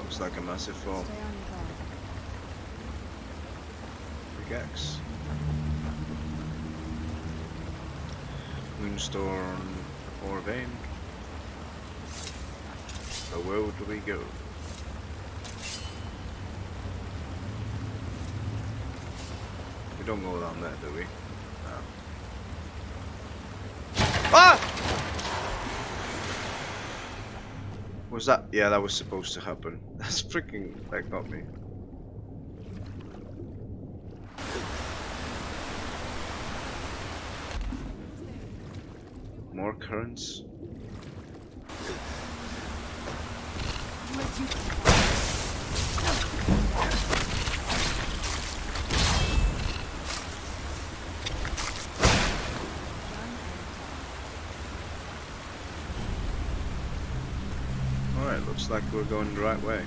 That was like a massive fall. Stay on your guard. Pickaxe. Moonstorm or vein. So where do we go? We don't go down there, do we? No. Ah! Was that? Yeah, that was supposed to happen. That's freaking. That got me. More currents. Alright, looks like we're going the right way.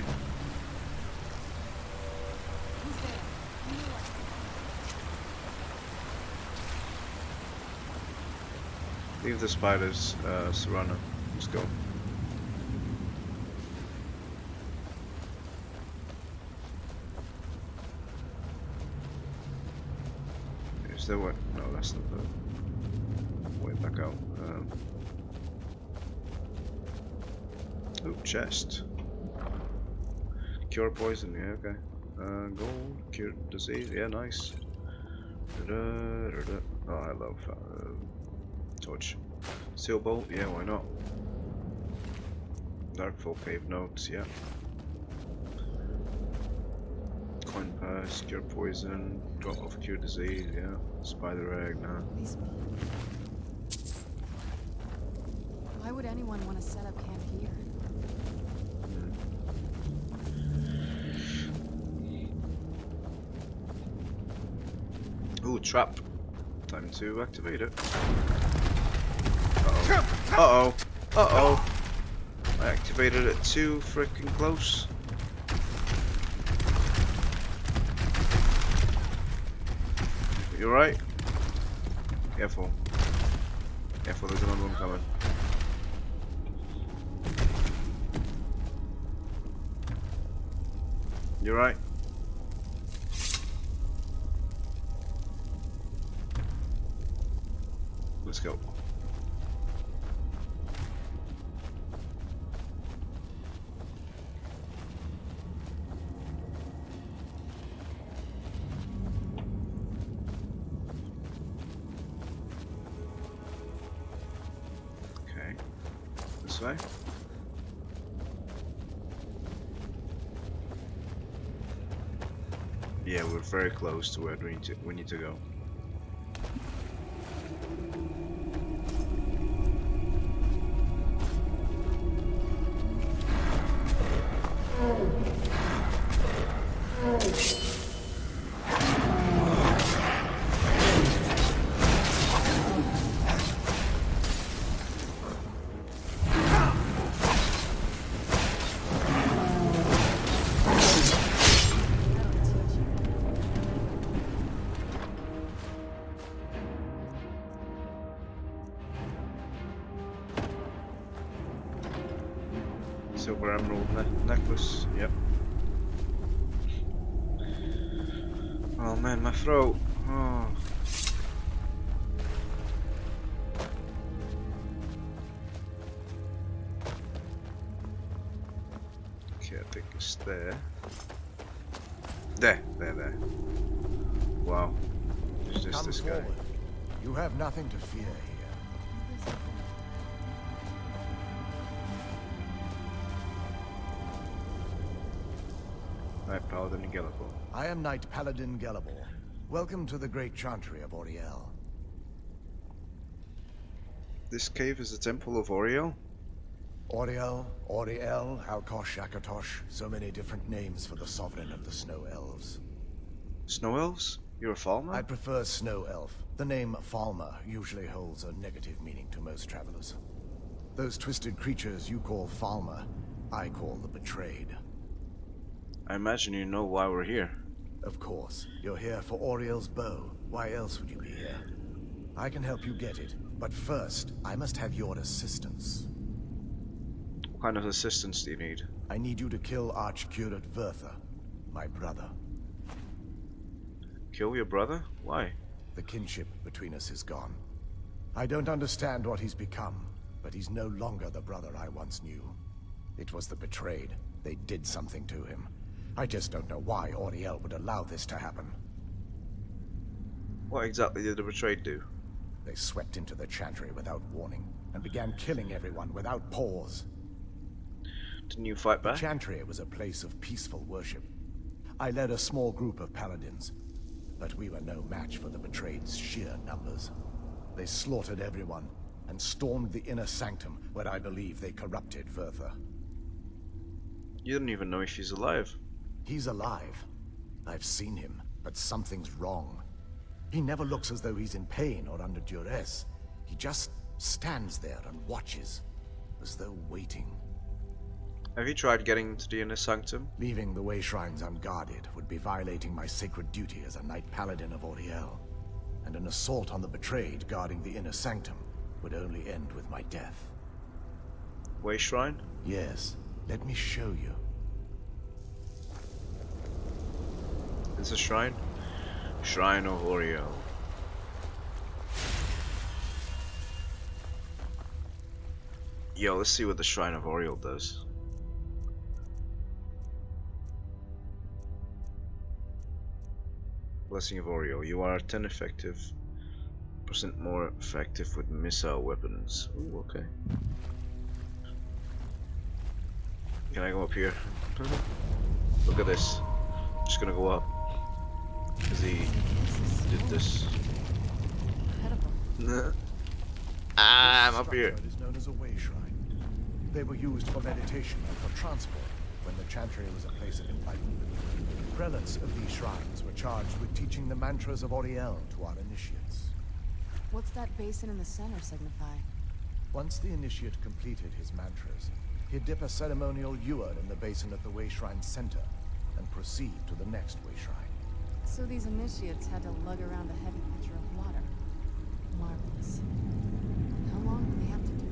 Leave the spiders, Serrano. Let's go. Is there way? No, that's not the way back out. Ooh, chest. Cure poison, yeah, okay. Gold, cure disease, yeah, nice. Oh, I love torch. Seal bolt, yeah, why not? Darkfall cave notes, yeah. Coin purse, cure poison, drop of cure disease, yeah. Spider egg, nah. Why would anyone want to set up camp here? Ooh, trap. Time to activate it. Uh-oh. Uh-oh. Uh-oh. I activated it too freaking close. You right? Careful. Careful, there's another one coming. You right? Let's go. Okay. This way. Yeah, we're very close to where we need to go. Silver emerald necklace, yep. Oh man, my throat. Oh. Okay, I think it's there. There. Wow. It's just this guy. You have nothing to fear here. Knight Paladin Gelabor. I am Knight Paladin Gelabor. Welcome to the great chantry of Auriel. This cave is the temple of Auriel? Auriel, Alkosh, Akatosh, so many different names for the sovereign of the Snow Elves. Snow elves? You're a farmer? I prefer Snow Elf. The name Falmer usually holds a negative meaning to most travelers. Those twisted creatures you call Falmer, I call the Betrayed. I imagine you know why we're here. Of course. You're here for Auriel's bow. Why else would you be here? I can help you get it, but first, I must have your assistance. What kind of assistance do you need? I need you to kill Archcurate Vertha, my brother. Kill your brother? Why? The kinship between us is gone. I don't understand what he's become, but he's no longer the brother I once knew. It was the betrayed. They did something to him. I just don't know why Auriel would allow this to happen. What exactly did the betrayed do? They swept into the Chantry without warning, and began killing everyone without pause. Didn't you fight The back? Chantry was a place of peaceful worship. I led a small group of paladins, but we were no match for the betrayed's sheer numbers. They slaughtered everyone, and stormed the inner sanctum, where I believe they corrupted Vertha. You don't even know if she's alive. He's alive. I've seen him, but something's wrong. He never looks as though he's in pain or under duress. He just stands there and watches, as though waiting. Have you tried getting into the inner sanctum? Leaving the way shrines unguarded would be violating my sacred duty as a Knight Paladin of Auriel. And an assault on the betrayed guarding the inner sanctum would only end with my death. Way shrine? Yes, let me show you. It's a shrine? Shrine of Auriel. Yo, let's see what the Shrine of Auriel does. Blessing of Auriel. You are 10% more effective with missile weapons. Ooh, okay. Can I go up here? Look at this. I'm just gonna go up. Cause he did this. Incredible. I'm up here. Structure is known as a way shrine. They were used for meditation and for transport when the Chantry was a place of enlightenment. Prelates of these shrines were charged with teaching the mantras of Auriel to our initiates. What's that basin in the center signify? Once the initiate completed his mantras, he'd dip a ceremonial ewer in the basin at the way shrine's center and proceed to the next way shrine. So these initiates had to lug around a heavy pitcher of water. Marvelous. How long did they have to do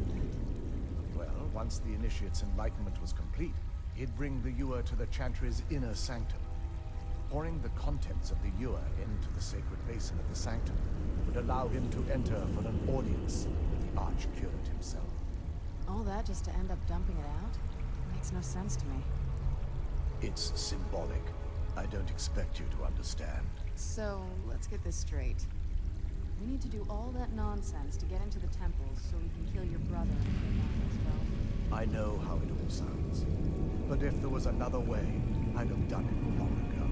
that? Well, once the initiate's enlightenment was complete, he'd bring the ewer to the Chantry's inner sanctum. Pouring the contents of the ewer into the sacred basin of the sanctum would allow him to enter for an audience with the Archcurate himself. All that just to end up dumping it out? Makes no sense to me. It's symbolic. I don't expect you to understand. So, let's get this straight. We need to do all that nonsense to get into the temples so we can kill your brother and your mom as well. I know how it all sounds. But if there was another way, I'd have done it long ago.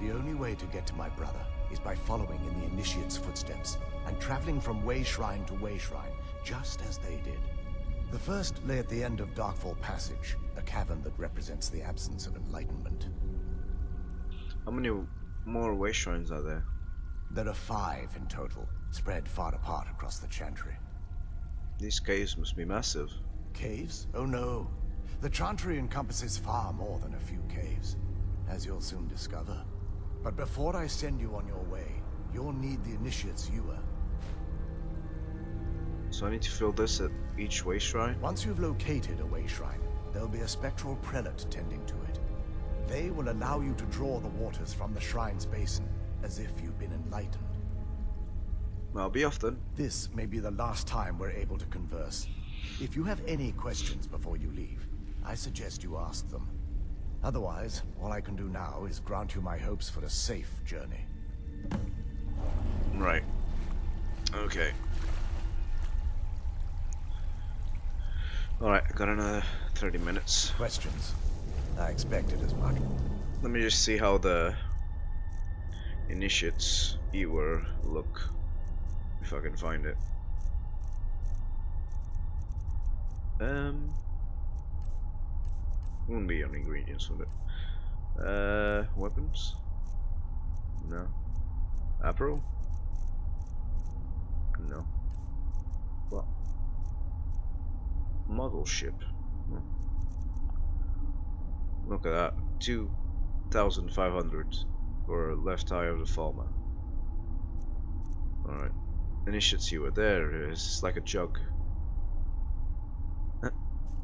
The only way to get to my brother is by following in the initiate's footsteps and traveling from way shrine to way shrine, just as they did. The first lay at the end of Darkfall Passage, a cavern that represents the absence of enlightenment. How many more way shrines are there? There are 5 in total, spread far apart across the Chantry. These caves must be massive. Caves? Oh no. The Chantry encompasses far more than a few caves, as you'll soon discover. But before I send you on your way, you'll need the initiate's ewer. So I need to fill this at each way shrine? Once you've located a way shrine, there'll be a spectral prelate tending to it. They will allow you to draw the waters from the shrine's basin, as if you've been enlightened. I'll be off then. This may be the last time we're able to converse. If you have any questions before you leave, I suggest you ask them. Otherwise, all I can do now is grant you my hopes for a safe journey. Right. Okay. Alright, I got another 30 minutes. Questions? I expected as much. Let me just see how the initiates ewer look, if I can find it. Wouldn't be on ingredients, would it? Weapons? No. Apparel? No. What? Model ship? No. Look at that. 2,500 for left eye of the Falmer. Alright. Initiates you were there. It's like a jug.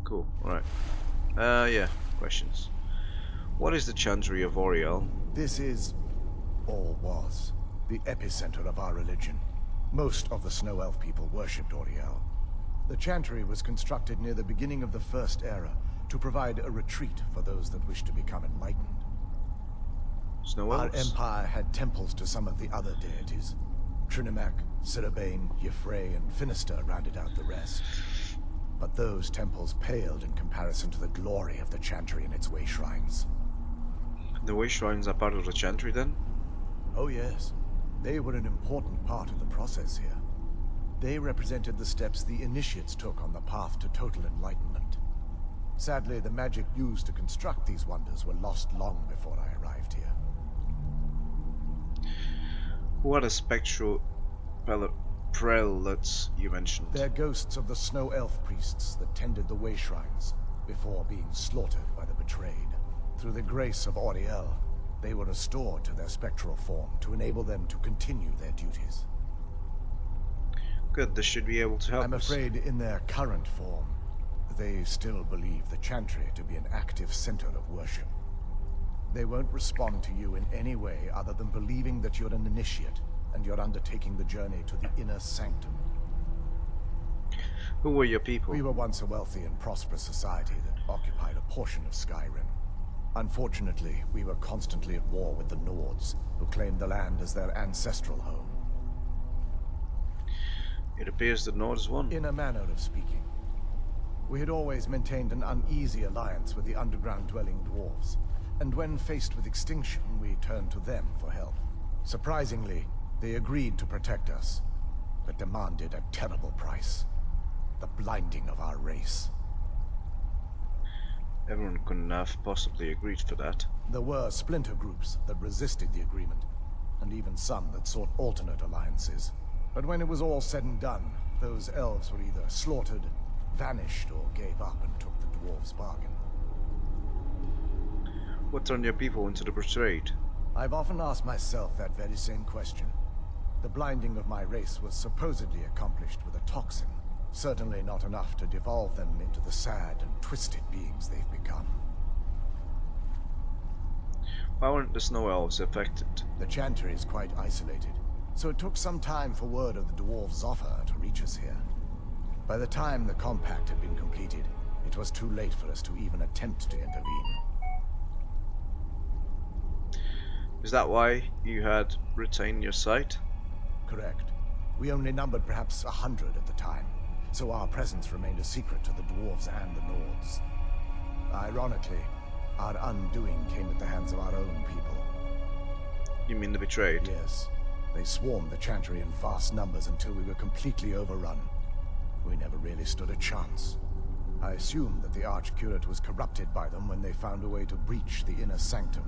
Cool. Alright. Yeah. Questions. What is the Chantry of Oriel? This is, or was, the epicenter of our religion. Most of the Snow Elf people worshipped Oriel. The Chantry was constructed near the beginning of the First Era to provide a retreat for those that wished to become enlightened. Snow Our Elves? empire had temples to some of the other deities. Trinimac, Sirabane, Yffrey, and Finister rounded out the rest. But those temples paled in comparison to the glory of the Chantry and its way shrines. The way shrines are part of the Chantry then? Oh yes, they were an important part of the process here. They represented the steps the initiates took on the path to total enlightenment. Sadly, the magic used to construct these wonders were lost long before I arrived here. Who are the spectral prelates you mentioned? They're ghosts of the Snow Elf priests that tended the way shrines before being slaughtered by the betrayed. Through the grace of Oriel, they were restored to their spectral form to enable them to continue their duties. Good, this should be able to help I'm us. afraid in their current form, they still believe the Chantry to be an active center of worship. They won't respond to you in any way other than believing that you're an initiate and you're undertaking the journey to the inner sanctum. Who were your people? We were once a wealthy and prosperous society that occupied a portion of Skyrim. Unfortunately, we were constantly at war with the Nords, who claimed the land as their ancestral home. It appears the Nords won. In a manner of speaking. We had always maintained an uneasy alliance with the underground-dwelling dwarves, and when faced with extinction, we turned to them for help. Surprisingly, they agreed to protect us, but demanded a terrible price. The blinding of our race. Everyone couldn't have possibly agreed for that. There were splinter groups that resisted the agreement, and even some that sought alternate alliances. But when it was all said and done, those elves were either slaughtered, vanished, or gave up and took the dwarves' bargain. What turned your people into the betrayed? I've often asked myself that very same question. The blinding of my race was supposedly accomplished with a toxin. Certainly not enough to devolve them into the sad and twisted beings they've become. Why weren't the Snow Elves affected? The Chantry is quite isolated, so it took some time for word of the dwarves' offer to reach us here. By the time the compact had been completed, it was too late for us to even attempt to intervene. Is that why you had retained your sight? Correct. We only numbered perhaps 100 at the time, so our presence remained a secret to the dwarves and the Nords. Ironically, our undoing came at the hands of our own people. You mean the betrayed? Yes, they swarmed the Chantry in vast numbers until we were completely overrun. We never really stood a chance. I assumed that the Archcurate was corrupted by them when they found a way to breach the inner sanctum.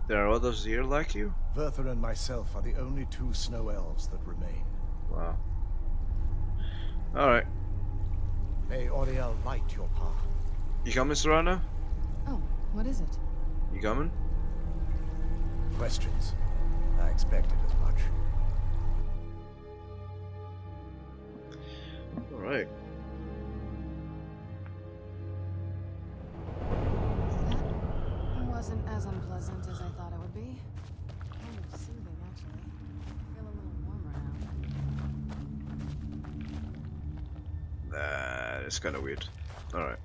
There are others here like you? Verther and myself are the only two Snow Elves that remain. Wow. Alright. May Oriel light your path. You coming, Serrano? Oh, what is it? You coming? Questions? I expected as much. Alright. That wasn't as unpleasant as I thought it would be. Kind of soothing, actually. Feel a little warmer now. Nah, it's kind of weird. Alright.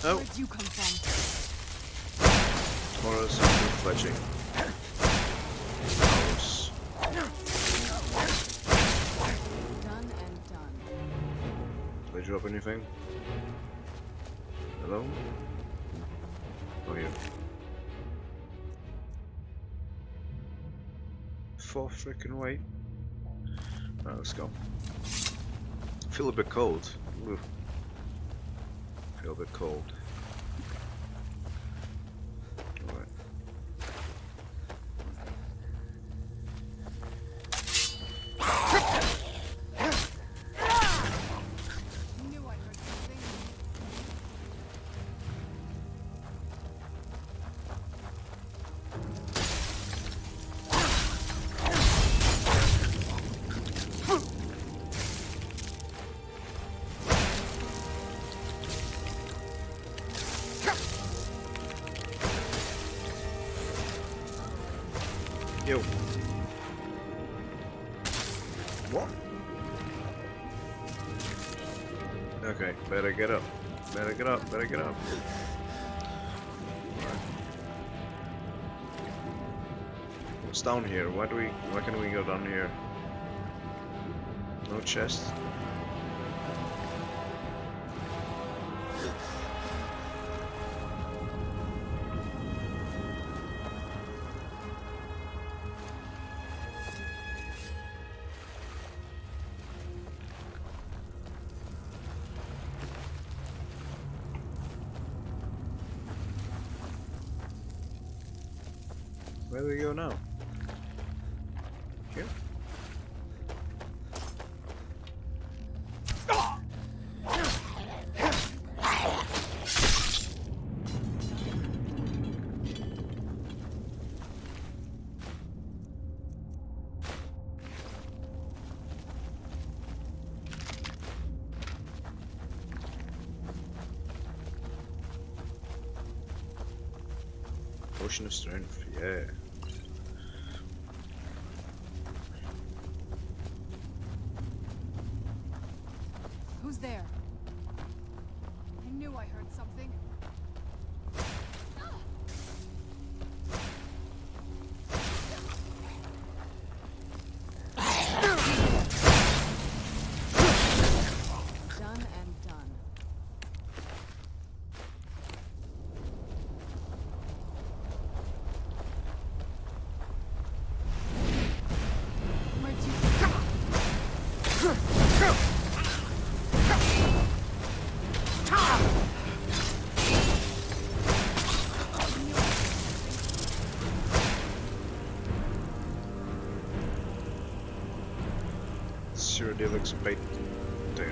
Oh, Where'd you come from? more something fledging. Mouse. Done and done. Did I drop anything? Hello? Oh, here. 4 freaking way. Alright, let's go. Feel a bit cold. Ooh. Feel a bit cold. Alright. Knew I heard something. Yo. What? Okay, better get up. Better get up, better get up. What's down here? Why can we go down here? No chest. Where do we go now? Here? Potion of strength, yeah. Who's there? I knew I heard something. Done and done. Where'd you Sure looks bait down.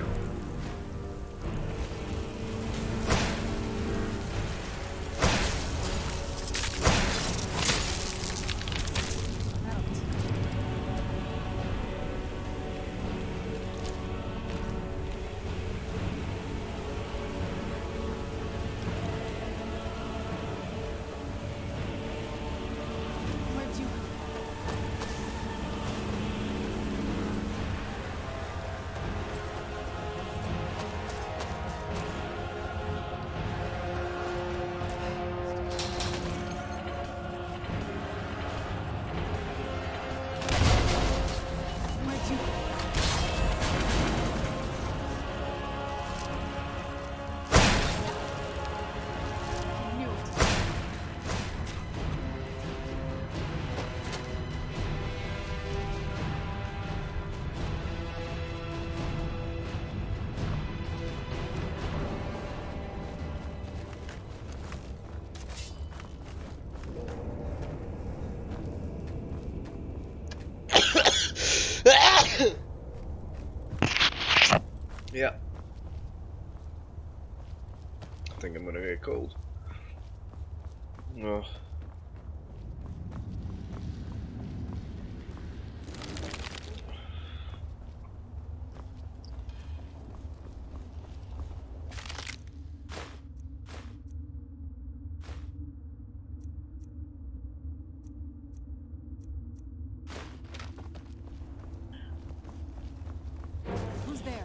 Where'd you Where'd you I knew it. Yeah. I think I'm gonna get cold. Oh. Who's there?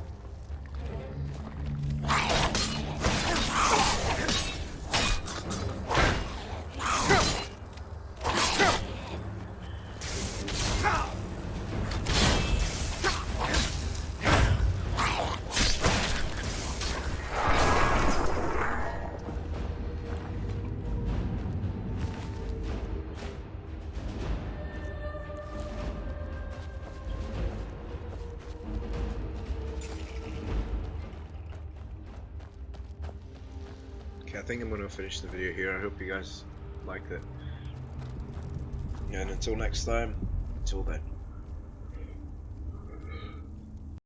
Okay, I think I'm gonna finish the video here. I hope you guys liked it. And until next time, until then.